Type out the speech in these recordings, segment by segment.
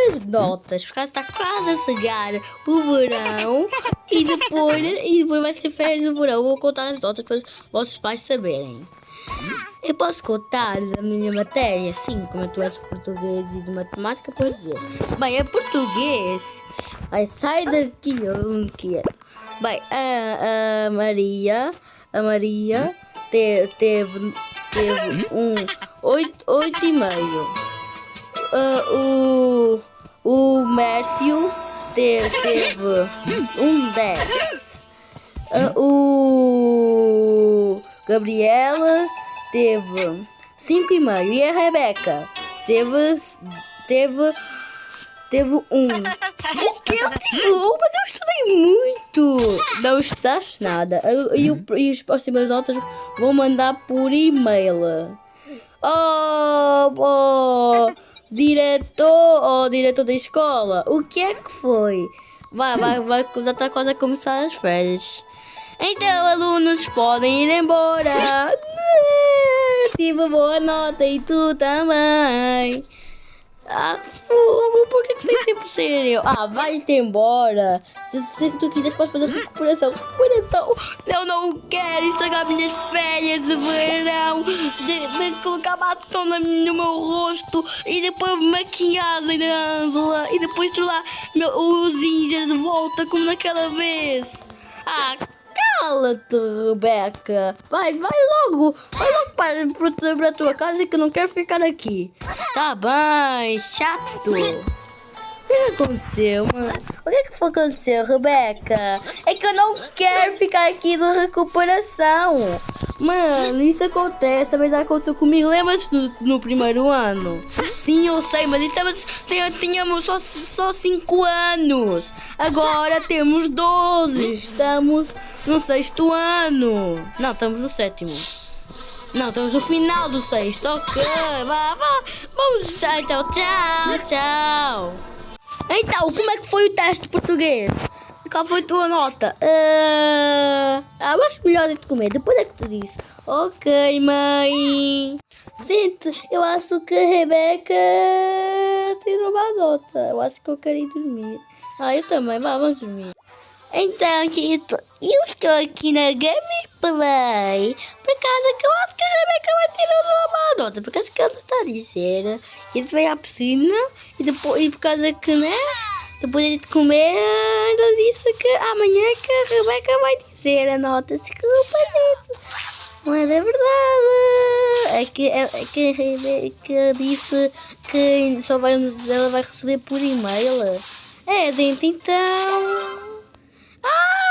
as notas, porque está quase a chegar o verão e depois vai ser férias do verão. Eu vou contar as notas para os vossos pais saberem. Eu posso contar a minha matéria, sim, como eu és de português e de matemática, posso dizer. Bem, é português. Aí sai daqui, eu não quero. Bem, a Maria teve um 8,5. O Mércio teve um 10. O Gabriela teve 5,5. E a Rebeca teve 1. O que eu tive 1? Mas eu estudei muito. Não estudaste nada. E as próximas notas vou mandar por e-mail. Diretor da escola, o que é que foi? Já está quase a começar as férias. Então, alunos podem ir embora. Tive boa nota e tu também. Fogo, por que tem sempre que ser eu? Vai-te embora. Se tu quiseres, podes fazer recuperação. Eu não quero estragar minhas férias de verão. De colocar batom no meu rosto. E depois maquiagem da Ângela. E depois tu lá os índios de volta como naquela vez. Cala-te, Rebeca. Vai logo para a tua casa que eu não quero ficar aqui. Tá bem, chato. O que aconteceu, mano? O que aconteceu, Rebeca? É que eu não quero ficar aqui de recuperação. Mano, isso acontece, mas já aconteceu comigo. Lembras-te no primeiro ano? Sim, eu sei, mas tínhamos só 5 anos. Agora temos 12. Estamos no 6º ano. Não, estamos no 7º. Não, estamos no final do 6º. Ok, vá. Vamos, então, tchau. Então, como é que foi o teste de português? Qual foi a tua nota? Acho melhor de comer. Depois é que tu disse. Ok, mãe. Gente, eu acho que a Rebeca tirou uma nota. Eu acho que eu quero ir dormir. Eu também. Vamos dormir. Então, gente, eu estou aqui na Gameplay por causa que eu acho que a Rebeca vai tirar uma nota. Por causa que ela está a dizer que ele vai à piscina e por causa que, né? Depois de comer, ela disse que amanhã que a Rebeca vai dizer a nota. Desculpa, gente. Mas é verdade. É que a Rebeca disse que ela vai receber por e-mail. Gente, então...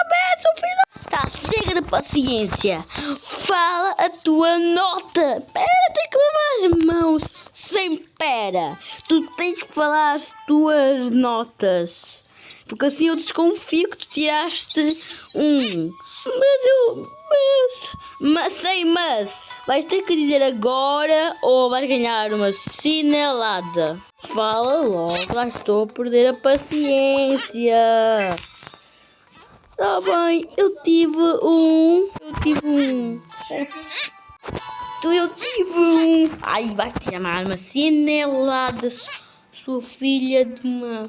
Beto, filho! Tá, chega de paciência. Fala a tua nota. Pera, tem que lavar as mãos. Sem pera. Tu tens que falar as tuas notas. Porque assim eu desconfio que tu tiraste 1. Mas. Vais ter que dizer agora ou vais ganhar uma chinelada. Fala logo, já estou a perder a paciência. Tá bem, eu tive um. Ai, vai te chamar uma chinelada, sua filha de uma...